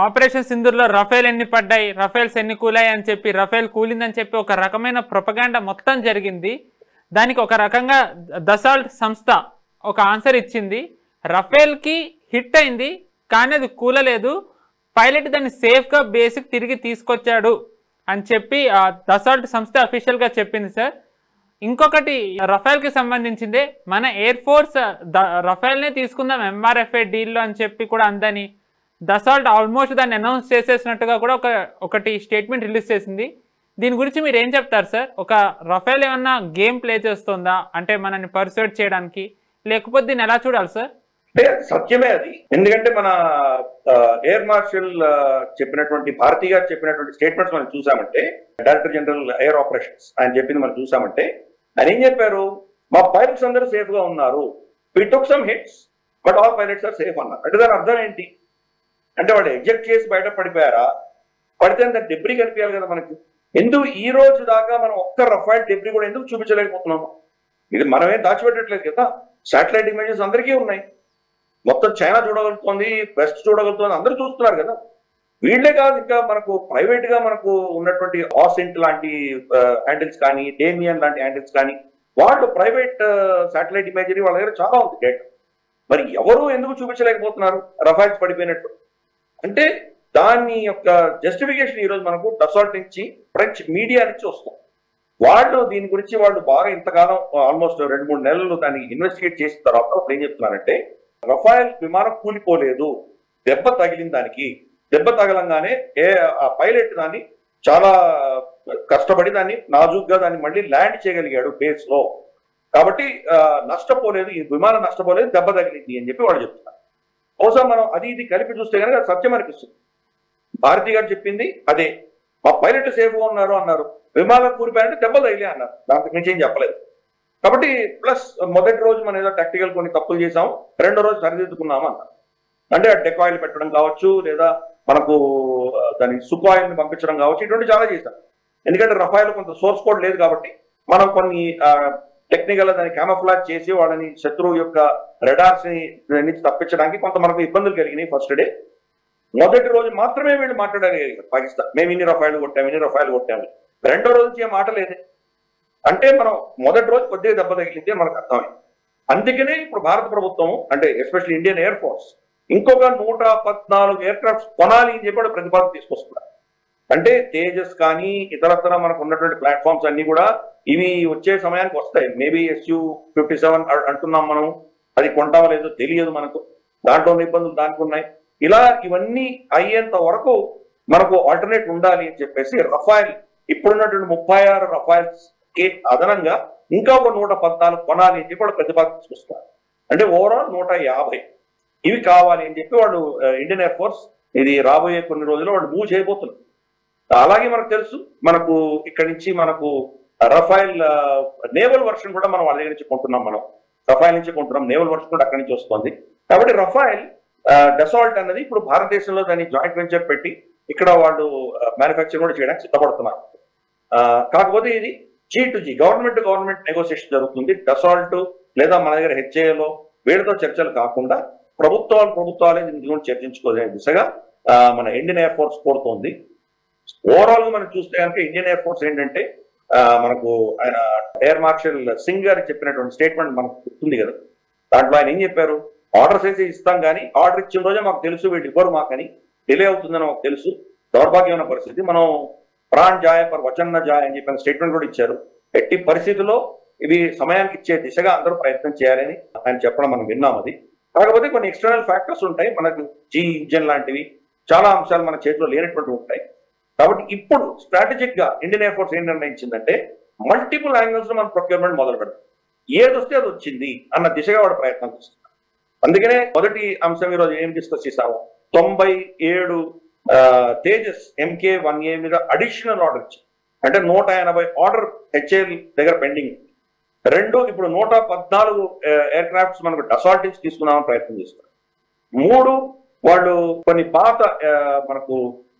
Operation సింధూర్లో Rafale ఎన్ని పడ్డాయి, Rafales ఎన్ని కూలాయి అని చెప్పి, రఫేల్ కూలిందని చెప్పి ఒక రకమైన ప్రొపగాండా మొత్తం జరిగింది. దానికి ఒక రకంగా దసాల్ట్ సంస్థ ఒక ఆన్సర్ ఇచ్చింది. రఫేల్కి హిట్ అయింది కానీ అది కూలలేదు, పైలట్ దాన్ని సేఫ్గా బేసిక్ తిరిగి తీసుకొచ్చాడు అని చెప్పి దసాల్ట్ సంస్థ అఫీషియల్గా చెప్పింది సార్. ఇంకొకటి రఫేల్కి సంబంధించిందే, మన ఎయిర్ ఫోర్స్ రఫేల్నే తీసుకుందాం ఎంఆర్ఎఫ్ఏ డీల్లో అని చెప్పి కూడా అందని దసాల్ట్ ఆల్మోస్ట్ దాన్ని అనౌన్స్ చేసేసినట్టుగా కూడా ఒకటి స్టేట్మెంట్ రిలీజ్ చేసింది. దీని గురించి మీరు ఏం చెప్తారు సార్? ఒక రఫేల్ ఏమన్నా గేమ్ ప్లే చేస్తుందా అంటే మనల్ని పర్సువేట్ చేయడానికి, లేకపోతే దీన్ని ఎలా చూడాలి సార్? అంటే సత్యమే అది. ఎందుకంటే మన ఎయిర్ మార్షల్ చెప్పినటువంటి భారతి గారు చెప్పినటువంటి స్టేట్మెంట్స్ మనం చూసామంటే, డైరెక్టర్ జనరల్ ఎయిర్ ఆపరేషన్స్ ఆయన చెప్పింది మనం చూసామంటే, ఆయన ఏం చెప్పారు, మా పైలట్స్ అందరూ సేఫ్ గా ఉన్నారు, we took some hits but all pilots are safe అన్నారు. అంటే దాని అర్థం ఏంటి అంటే వాళ్ళు ఎగ్జెక్ట్ చేసి బయట పడిపోయారా? పడితే దాని డెబ్రీ కనిపించాలి కదా మనకి. ఎందుకు ఈ రోజు దాకా మనం ఒక్క రఫైల్ డెబ్రీ కూడా ఎందుకు చూపించలేకపోతున్నాము? ఇది మనమేం దాచిపెట్టట్లేదు కదా, శాటిలైట్ ఇమేజెస్ అందరికీ ఉన్నాయి, మొత్తం చైనా చూడగలుగుతుంది, వెస్ట్ చూడగలుగుతుంది, అందరూ చూస్తున్నారు కదా. వీళ్లే కాదు, ఇంకా మనకు ప్రైవేట్ గా మనకు ఉన్నటువంటి ఆసెంట్ లాంటి హ్యాండిల్స్ కానీ, డేమియన్ లాంటి హ్యాండిల్స్ కానీ, వాళ్ళు ప్రైవేట్ శాటిలైట్ ఇమేజరీ వాళ్ళ దగ్గర చాలా ఉంది డేటా. మరి ఎవరు ఎందుకు చూపించలేకపోతున్నారు రఫైల్స్ పడిపోయినట్టు? అంటే దాని యొక్క జస్టిఫికేషన్ ఈరోజు మనకు డసాల్ట్ నుంచి, ఫ్రెంచ్ మీడియా నుంచి వస్తుంది. వాళ్ళు దీని గురించి వాళ్ళు బాగా ఇంతకాలం ఆల్మోస్ట్ 2-3 నెలలు దాన్ని ఇన్వెస్టిగేట్ చేసిన తర్వాత వాళ్ళు ఏం చెప్తున్నారంటే, రఫైల్ విమానం కూలిపోలేదు, దెబ్బ తగిలిన దానికి, దెబ్బ తగలంగానే ఆ పైలట్ దాన్ని చాలా కష్టపడి దాన్ని నాజుగ్గా దాన్ని మళ్ళీ ల్యాండ్ చేయగలిగాడు బేస్ లో, కాబట్టి నష్టపోలేదు, ఈ విమానం నష్టపోలేదు, దెబ్బ తగిలింది అని చెప్పి వాళ్ళు చెప్తున్నారు. బహుశా మనం అది ఇది కలిపి చూస్తే కనుక సత్యం అనిపిస్తుంది. భారతి గారు చెప్పింది అదే, మా పైలట్ సేఫ్గా ఉన్నారు అన్నారు, విమానం కూలిపోయారంటే దెబ్బ తగిలే అన్నారు, దానికి మించి ఏం చెప్పలేదు. కాబట్టి ప్లస్ మొదటి రోజు మనం ఏదో టాక్టికల్ కొన్ని తప్పులు చేసాము, రెండో రోజు సరిదిద్దుకున్నాము అన్నారు. అంటే డెకాయిల్ పెట్టడం కావచ్చు, లేదా మనకు దాని సుకాయిల్ని పంపించడం కావచ్చు, ఇటువంటి చాలా చేశాం. ఎందుకంటే రఫైల్ కొంత సోర్స్ కోడ్ లేదు కాబట్టి మనం కొన్ని టెక్నికల్ దాన్ని క్యామఫ్లాజ్ చేసి వాళ్ళని శత్రువు యొక్క రెడార్స్ నుంచి తప్పించడానికి కొంత మనకు ఇబ్బందులు కలిగినాయి. ఫస్ట్ డే మొదటి రోజు మాత్రమే వీళ్ళు మాట్లాడగలిగారు పాకిస్తాన్, మేము ఇన్ని రఫైల్ కొట్టాము, ఇన్ని రఫైల్ కొట్టాము. రెండో రోజు నుంచి ఏం మాట లేదే. అంటే మనం మొదటి రోజు కొద్దిగా దెబ్బ తగిలింది మనకు అర్థమైంది. అందుకనే ఇప్పుడు భారత ప్రభుత్వం అంటే ఎస్పెషల్లీ ఇండియన్ ఎయిర్ ఫోర్స్ ఇంకొక 114 ఎయిర్ క్రాఫ్ట్స్ కొనాలి అని చెప్పి ప్రతిపాదన తీసుకొస్తున్నారు. అంటే తేజస్ కానీ ఇతరత్ర మనకు ఉన్నటువంటి ప్లాట్ఫామ్స్ అన్ని కూడా ఇవి వచ్చే సమయానికి వస్తాయి. మేబీ SU-57 అంటున్నాం మనం, అది కొంటామో లేదో తెలియదు మనకు, దాంట్లో ఇబ్బందులు దానికి ఉన్నాయి. ఇలా ఇవన్నీ అయ్యేంత వరకు మనకు ఆల్టర్నేట్ ఉండాలి అని చెప్పేసి రఫైల్ ఇప్పుడున్నటువంటి 36 రఫైల్స్ కి అదనంగా ఇంకా ఒక 114 కొనాలి అని చెప్పి వాళ్ళు ప్రతిపాదన తీసుకొస్తారు. అంటే ఓవరాల్ 150 ఇవి కావాలి అని చెప్పి వాళ్ళు ఇండియన్ ఎయిర్ ఫోర్స్ ఇది రాబోయే కొన్ని రోజుల్లో వాళ్ళు మూవ్ చేయబోతున్నారు. అలాగే మనకు తెలుసు, మనకు ఇక్కడి నుంచి మనకు రఫైల్ నేవల్ వర్షన్ కూడా మనం వాళ్ళ దగ్గర నుంచి కొంటున్నాం, మనం రఫైల్ నుంచి కొంటున్నాం, నేవల్ వర్షన్ కూడా అక్కడి నుంచి వస్తుంది. కాబట్టి రఫైల్ డసాల్ట్ అన్నది ఇప్పుడు భారతదేశంలో దాన్ని జాయింట్ వెంచర్ పెట్టి ఇక్కడ వాళ్ళు మ్యానుఫ్యాక్చర్ కూడా చేయడానికి సిద్ధపడుతున్నారు. కాకపోతే ఇది G2G గవర్నమెంట్ నెగోసియేషన్ జరుగుతుంది. డసాల్ట్ లేదా మన దగ్గర HALలో వీళ్ళతో చర్చలు కాకుండా ప్రభుత్వాలే దీని గురించి చర్చించుకోలే దిశగా మన ఇండియన్ ఎయిర్ ఫోర్స్ కోరుతోంది. ఓవరాల్ గా మనం చూస్తే కనుక ఇండియన్ ఎయిర్ ఫోర్స్ ఏంటంటే మనకు ఆయన ఎయిర్ మార్షల్ సింగ్ గారు చెప్పినటువంటి స్టేట్మెంట్ మనకు గుర్తుంది కదా. దాంట్లో ఆయన ఏం చెప్పారు, ఆర్డర్స్ అయితే ఇస్తాం కానీ ఆర్డర్ ఇచ్చిన రోజే మాకు తెలుసు వీళ్ళు ఇవ్వరు మాకని, డిలే అవుతుందని మాకు తెలుసు, దౌర్భాగ్యమైన పరిస్థితి, మనం ప్రాణ్ జాయ్ పర్ వచన్ న జాయ్ అని చెప్పిన స్టేట్మెంట్ కూడా ఇచ్చారు. ఎట్టి పరిస్థితుల్లో ఇవి సమయానికి ఇచ్చే దిశగా అందరూ ప్రయత్నం చేయాలని ఆయన చెప్పడం మనం విన్నాం. అది కాకపోతే కొన్ని ఎక్స్టర్నల్ ఫ్యాక్టర్స్ ఉంటాయి, మనకు జీ ఇంజన్ లాంటివి చాలా అంశాలు మన చేతిలో లేనటువంటి ఉంటాయి. కాబట్టి ఇప్పుడు స్ట్రాటజిక్ గా ఇండియన్ ఎయిర్ ఫోర్స్ ఏం నిర్ణయించిందంటే మల్టిపుల్ యాంగిల్స్ లో మనం ప్రొక్యూర్మెంట్ మొదలు పెడతాం, ఏది వస్తే అది వచ్చింది అన్న దిశగా వాడు ప్రయత్నం చేస్తున్నారు. అందుకనే మొదటి అంశం ఈరోజు ఏం డిస్కస్ చేశాము, 97 తేజస్ MK-1A మీద అడిషనల్ ఆర్డర్ ఇచ్చింది. అంటే 180 ఆర్డర్ HAL దగ్గర పెండింగ్. ఇప్పుడు 114 ఎయిర్ క్రాఫ్ట్స్ మనకు డసాల్ట్ నుంచి తీసుకున్నామని ప్రయత్నం చేస్తున్నారు. 3 వాళ్ళు కొన్ని పాత మనకు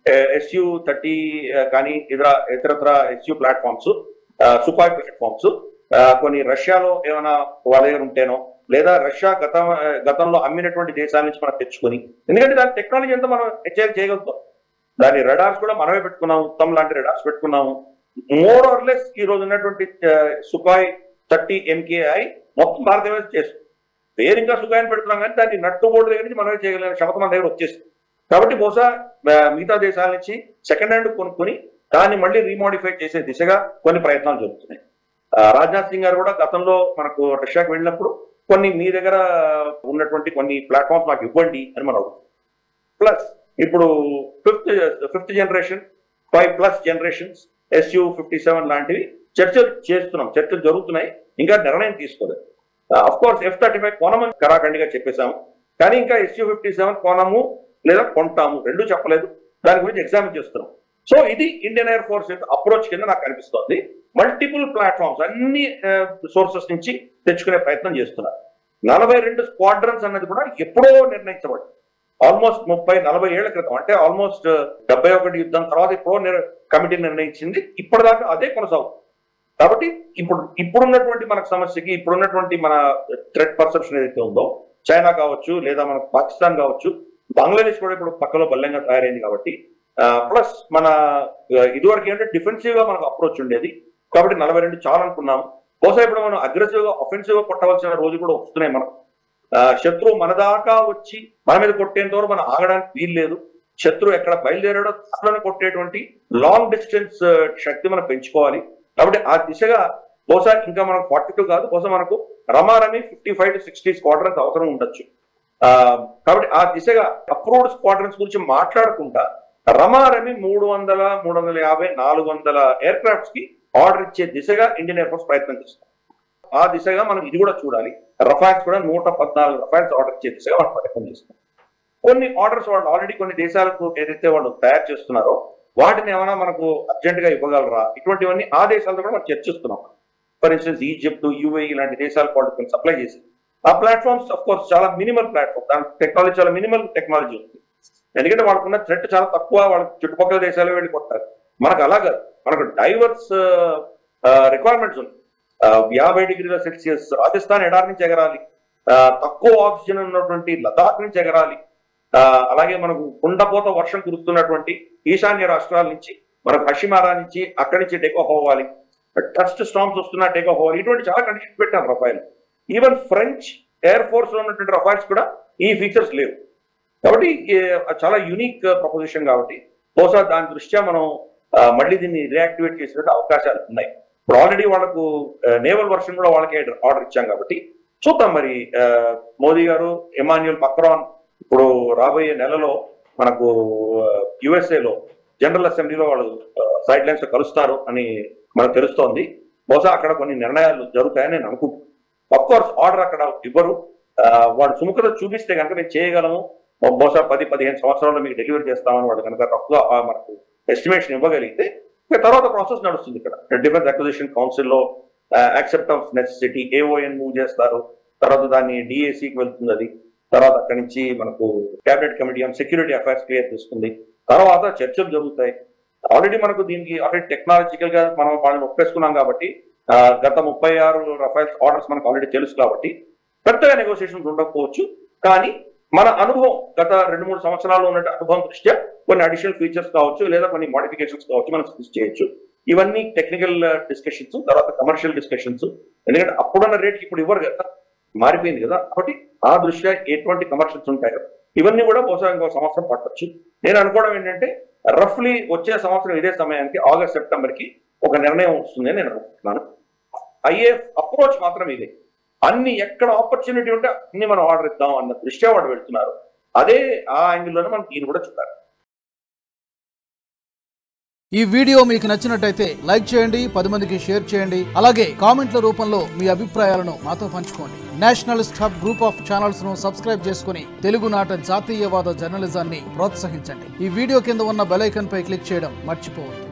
SU-30 కానీ ఇతరత్ర SU ప్లాట్ఫామ్స్, సుఖాయ్ ప్లాట్ఫామ్స్ కొన్ని రష్యాలో ఏమైనా వాళ్ళ దగ్గర ఉంటేనో లేదా రష్యా గతంలో అమ్మినటువంటి దేశాల నుంచి మనం తెచ్చుకొని, ఎందుకంటే దాని టెక్నాలజీ అంతా మనం చేయగలుగుతాం. దాని రెడార్స్ కూడా మనమే పెట్టుకున్నాము, ఉత్తమ్ లాంటి రెడార్స్ పెట్టుకున్నాము. మోర్ ఆర్ లెస్ ఈ రోజు ఉన్నటువంటి సుఖాయ్ 30 MKI మొత్తం భారతదేశం చేస్తుంది. పేరు ఇంకా సుఖాయని పెడుతున్నాం కానీ దాన్ని నట్టు బోర్డు దగ్గర నుంచి మనమే చేయగలిగిన క్షమత మన దగ్గర వచ్చేస్తుంది. కాబట్టి బహుశా మిగతా దేశాల నుంచి సెకండ్ హ్యాండ్ కొనుక్కొని దాన్ని మళ్ళీ రీమోడిఫై చేసే దిశగా కొన్ని ప్రయత్నాలు జరుగుతున్నాయి. రాజ్నాథ్ సింగ్ గారు కూడా గతంలో మనకు రష్యాకు వెళ్ళినప్పుడు కొన్ని మీ దగ్గర ఉన్నటువంటి కొన్ని ప్లాట్ఫామ్స్ మాకు ఇవ్వండి అని మనం అడుగుతాం. ప్లస్ ఇప్పుడు ఫిఫ్త్ జనరేషన్ 5+ జనరేషన్స్ Su-57 లాంటివి చర్చలు జరుగుతున్నాయి. ఇంకా నిర్ణయం తీసుకోలేదు. అఫ్ కోర్స్ F-35 కొనమని కరాఖండిగా చెప్పేశాము, కానీ ఇంకా Su-57 కొనము లేదా కొంటాము రెండు చెప్పలేదు. దాని గురించి ఎగ్జామిన్ చేస్తున్నాం. సో ఇది ఇండియన్ ఎయిర్ ఫోర్స్ యొక్క అప్రోచ్ కింద నాకు అనిపిస్తోంది. మల్టిపుల్ ప్లాట్ఫామ్స్ అన్ని సోర్సెస్ నుంచి తెచ్చుకునే ప్రయత్నం చేస్తున్నారు. 42 స్క్వాడ్రన్స్ అన్నది కూడా ఎప్పుడో నిర్ణయించబడింది. ఆల్మోస్ట్ 30-40 ఏళ్ల క్రితం, అంటే ఆల్మోస్ట్ 71 యుద్ధం తర్వాత ఎప్పుడో కమిటీ నిర్ణయించింది. ఇప్పటిదాకా అదే కొనసాగుతుంది. కాబట్టి ఇప్పుడున్నటువంటి మనకు సమస్యకి, ఇప్పుడున్నటువంటి మన థ్రెట్ పర్సెప్షన్ ఏదైతే ఉందో, చైనా కావచ్చు లేదా మన పాకిస్తాన్ కావచ్చు, బంగ్లాదేశ్ కూడా ఇప్పుడు పక్కలో బలంగా తయారైంది. కాబట్టి ప్లస్ మన ఇదివరకు ఏంటంటే డిఫెన్సివ్ గా మనకు అప్రోచ్ ఉండేది. కాబట్టి 42 చాలా అనుకున్నాము. బహుశా ఇప్పుడు మనం అగ్రెసివ్ గా అఫెన్సివ్ గా కొట్టవలసిన రోజు కూడా వస్తున్నాయి. మనం శత్రువు మన దాకా వచ్చి మన మీద కొట్టేంత వరకు మనం ఆగడానికి వీలు లేదు. శత్రువు ఎక్కడ బయలుదేరాడో అట్లనే కొట్టేటువంటి లాంగ్ డిస్టెన్స్ శక్తి మనం పెంచుకోవాలి. కాబట్టి ఆ దిశగా బహుశా ఇంకా మనకు 42 కాదు, బహుశా మనకు రమారమి 55-60 స్క్వాడ్రన్స్ అవసరం ఉండొచ్చు. కాబట్టి ఆ దిశగా అప్రూవ్డ్ స్క్వాడ్రన్స్ గురించి మాట్లాడుకుంటా రమారమి 300, 350, 400 ఎయిర్ క్రాఫ్ట్స్ కి ఆర్డర్ ఇచ్చే దిశగా ఇండియన్ ఎయిర్ ఫోర్స్ ప్రయత్నం చేస్తాం. ఆ దిశగా మనం ఇది కూడా చూడాలి. రఫాల్స్ కూడా 114 రఫాల్స్ ఆర్డర్ ఇచ్చే దిశగా మనం ప్రయత్నం చేస్తాం. కొన్ని ఆర్డర్స్ వాళ్ళు ఆల్రెడీ కొన్ని దేశాలకు ఏదైతే వాళ్ళు తయారు చేస్తున్నారో వాటిని ఏమైనా మనకు అర్జెంట్ గా ఇవ్వగలరా, ఇటువంటివన్నీ ఆ దేశాలతో కూడా మనం చర్చిస్తున్నాం. ఫర్ ఇన్స్టెన్స్ ఈజిప్ట్, UAE లాంటి దేశాలకు వాళ్ళు కొన్ని సప్లై చేసి, ఆ ప్లాట్ఫామ్స్ ఆఫ్ కోర్స్ చాలా మినిమల్ ప్లాట్ఫామ్, దాని టెక్నాలజీ చాలా మినిమల్ టెక్నాలజీ ఉంది. ఎందుకంటే వాళ్ళకున్న థ్రెట్ చాలా తక్కువ, వాళ్ళ చుట్టుపక్కల దేశాలు వెళ్ళి కొట్టారు. మనకు అలాగా మనకు డైవర్స్ రిక్వైర్మెంట్స్ ఉన్నాయి. 50 డిగ్రీల సెల్సియస్ రాజస్థాన్ ఎడారి నుంచి ఎగరాలి, తక్కువ ఆక్సిజన్ ఉన్నటువంటి లదాఖ్ నుంచి ఎగరాలి, అలాగే మనకు కుండపోత వర్షం కురుస్తున్నటువంటి ఈశాన్య రాష్ట్రాల నుంచి, మనకు హషిమారా నుంచి అక్కడి నుంచి టేక్ ఆఫ్ అవ్వాలి, టస్ట్ స్టామ్స్ వస్తున్నా టేక్ ఆఫ్ అవ్వాలి. ఇటువంటి చాలా కండిషన్స్ పెట్టాం రఫైల్. ఈవెన్ ఫ్రెంచ్ ఎయిర్ ఫోర్స్ లో ఉన్నటువంటి రఫైల్స్ కూడా ఈ ఫీచర్స్ లేవు. కాబట్టి చాలా యూనిక్ ప్రపోజిషన్. కాబట్టి బహుశా దాని దృష్ట్యా మనం మళ్ళీ దీన్ని రియాక్టివేట్ చేసినట్టు అవకాశాలు ఉన్నాయి. ఇప్పుడు ఆల్రెడీ వాళ్ళకు నేవల్ వర్షన్ కూడా వాళ్ళకి ఆర్డర్ ఇచ్చాం. కాబట్టి చూద్దాం మరి మోదీ గారు, ఎమాన్యుయల్ మక్రాన్ ఇప్పుడు రాబోయే నెలలో మనకు USA లో జనరల్ అసెంబ్లీలో వాళ్ళు సైడ్ లైన్స్ లో కలుస్తారు అని మనకు తెలుస్తోంది. బహుశా అక్కడ కొన్ని నిర్ణయాలు జరుగుతాయని నేను అనుకుంటున్నాను. అఫ్ కోర్స్ ఆర్డర్ అక్కడ ఇవ్వరు. వాళ్ళు సుముఖత చూపిస్తే కనుక మేము చేయగలము, బహుశా 10-15 సంవత్సరాల్లో మీకు డెలివరీ చేస్తామని వాళ్ళు కనుక రఫ్గా మనకు ఎస్టిమేషన్ ఇవ్వగలిగితే తర్వాత ప్రాసెస్ నడుస్తుంది. ఇక్కడ డిఫెన్స్ అక్విజిషన్ కౌన్సిల్లో accept of necessity AON move చేస్తారు. తర్వాత దాన్ని DACకి వెళ్తుంది. అది తర్వాత అక్కడి నుంచి మనకు cabinet committee on security affairs clear చేస్తుంది. తర్వాత చర్చలు జరుగుతాయి. ఆల్రెడీ మనకు దీనికి ఆల్రెడీ టెక్నాలజికల్ గా మనం వాళ్ళని ఒప్పేసుకున్నాం. కాబట్టి గత 36 రఫైల్స్ ఆర్డర్స్ మనకు ఆల్రెడీ తెలుసు. కాబట్టి పెద్దగా నెగోసియేషన్స్ ఉండకపోవచ్చు. కానీ మన అనుభవం గత 2-3 సంవత్సరాల్లో ఉన్న అనుభవం దృష్ట్యా కొన్ని అడిషనల్ ఫీచర్స్ కావచ్చు, లేదా కొన్ని మోడిఫికేషన్స్ కావచ్చు మనం సజెస్ట్ చేయొచ్చు. ఇవన్నీ టెక్నికల్ డిస్కషన్స్, తర్వాత కమర్షియల్ డిస్కషన్స్. ఎందుకంటే అప్పుడున్న రేట్కి ఇప్పుడు ఇవ్వరు కదా, మారిపోయింది కదా. కాబట్టి ఆ దృష్ట్యా ఎటువంటి కమర్షియల్స్ ఉంటాయో ఇవన్నీ కూడా బహుశా ఇంకో సంవత్సరం పట్టొచ్చు. నేను అనుకోవడం ఏంటంటే రఫ్లీ వచ్చే సంవత్సరం ఇదే సమయానికి ఆగస్ట్ సెప్టెంబర్కి ఒక నిర్ణయం వస్తుందని నేను అనుకుంటున్నాను. అయ్యే అప్రోచ్ మాత్రం ఇదే. అన్ని ఎక్కడ ఆపర్చునిటీ ఉంటే అన్ని మనం ఆర్డర్ ఇద్దాం అన్న దృష్ట్యా వాడు వెళ్తున్నారు. అదే ఆ యాంగిల్లోనే మనం దీన్ని కూడా చూడాలి. ఈ వీడియో మీకు నచ్చినట్టయితే లైక్ చేయండి, 10 మందికి షేర్ చేయండి. అలాగే కామెంట్ల రూపంలో మీ అభిప్రాయాలను మాతో పంచుకోండి. Nationalist hub group of channels ను సబ్స్క్రైబ్ చేసుకుని తెలుగునాట జాతీయవాద జర్నలిజాన్ని ప్రోత్సహించండి. ఈ వీడియో కింద ఉన్న బెల్ ఐకాన్ పై క్లిక్ చేయడం మర్చిపోవద్దు.